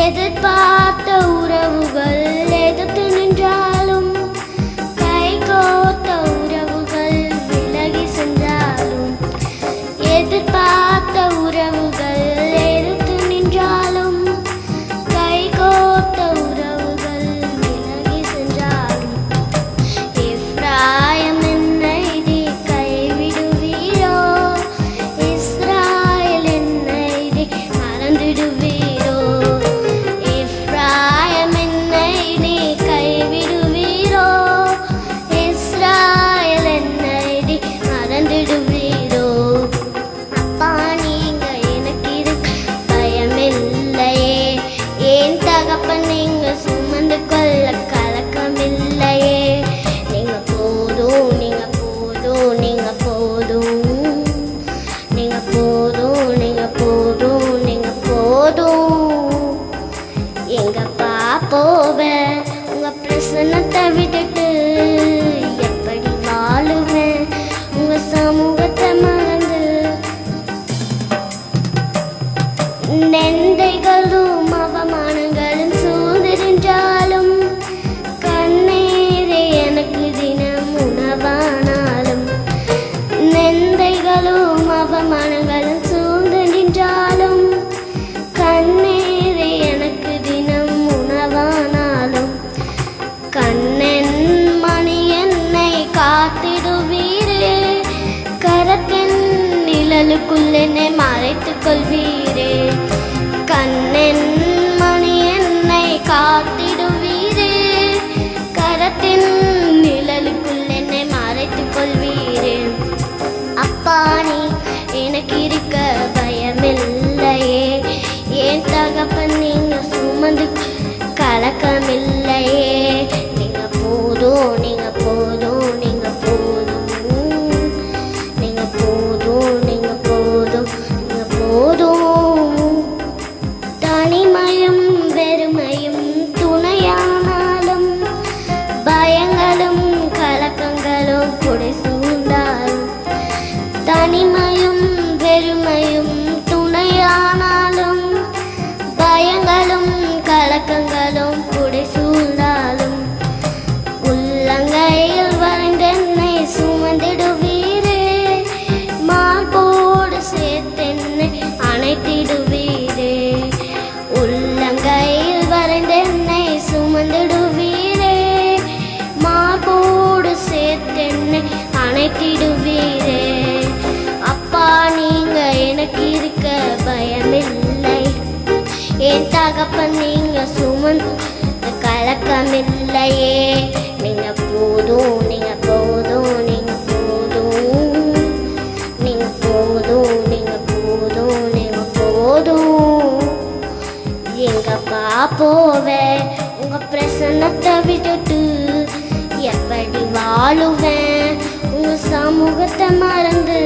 எதிர்பார்த்த உறவுகள் எதிர்த்து நின்றாலும், கைகோர்த்த உறவுகள் விலகி சென்றாலும், எதிர்பார்த்த உறவுகள் எதிர்த்து நின்றாலும், கைகோர்த்த உறவுகள் விலகி சென்றாலும், எப்ராயிம் என்னை நீ கைவிடுவீரோ, இஸ்ராயேல் என்னை நீ மறந்திடுவீரோ, எப்ராயிம் என்னை நீ கைவிடுவீரோ, இஸ்ராயேல் என்னை நீ மறந்திடுவீரோ. அப்பா நீங்க எனக்கு இருக்கு பயமில்லையே, ஏன் தகப்பன் நீங்க சுமந்து கொள்ள கலக்கமில்லையே, நீங்க போதும் நீங்க போதும் நீங்க போதும் நீங்க போதும் நீங்க போதும் நீங்க போதும். எங்கப்பா போவேன் உங்க பிரசன்னத்தை விட்டுட்டு, எப்படி வாழுவேன் உங்க சமூகத்தை மறந்து. நெந்தைகளும் அவமானங்களும் சூழ்ந்திருந்தாலும், கண்ணீரே எனக்கு தினம் உணவானாலும், நெந்தைகளும் அவமானங்களும் சூழ்ந்து நின்றாலும், கண்ணீரே எனக்கு தினம் உணவானாலும், கண்ணன் மணி என்னை காத்திடுவீரே, கரத்தின் நிழலுக்குள் என்னை மறைத்துக் கொள்வீரே, கண்ணன் மணி என்னை காத்திடுவீரே, கரத்தின் நிழலுக்குள் என்னை மறைத்துக் கொள்வீரே. அப்பா நீ எனக்கு இருக்க பயமில்லையே, ஏன் தகப்பன் நீங்க சுமந்து கலக்கமில்லையே, நீங்க போதும் நீங்க போதும் நீங்க போதும் நீங்க போதும் நீங்க போதும் நீங்க போதும். தனிமையும் வெறுமையும் துணையானாலும், பயங்களும் கலக்கங்களும் கொடை சூழ்ந்தாலும், தனிமையும் வெறுமையும் துணையானாலும், பயங்களும் கலக்கங்களும் கொடை சூழ்ந்தாலும், உள்ளங்கையில் வரைந்தென்னை சுமந்திடுவீரே, மார்போடு சேர்த்தென்னை அணைத்திடுவீரே, உள்ளங்கையில் வரைந்தென்னை சுமந்திடுவீரே, மார்போடு சேர்த்தென்னை அணைத்திடுவீரே. அப்பா நீங்க எனக்கு இருக்க பயமில்லை, ஏன் தகப்பன் நீங்க சுமந்து கலக்கமில்லையே, நீங்க போதும் நீங்க போதும் நீங்க போதும் நீங்க போதும் நீங்க போதும் நீங்க போதும். எங்கப்பா போவேன் உங்க பிரசன்னத்தை விட்டுட்டு, எப்படி வாழுவேன் உங்க சமூகத்தை மறந்து.